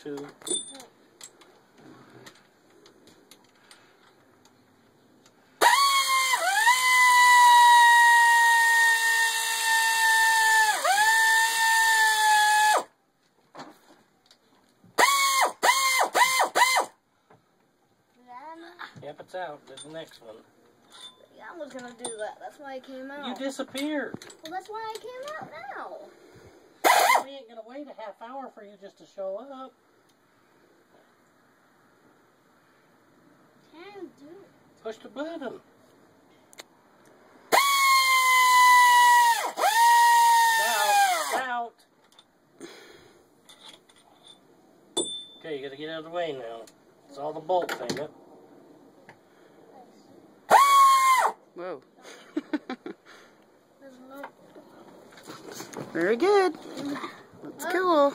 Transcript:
too. Yep, it's out. There's the next one. Yeah, I was gonna do that. That's why I came out. You disappeared. Well, that's why I came out now. We ain't gonna wait a half hour for you just to show up. Can't do it. Push the button. It's out. Okay, you gotta get out of the way now. It's all the bolts, ain't it? Whoa. Very good. Let's go.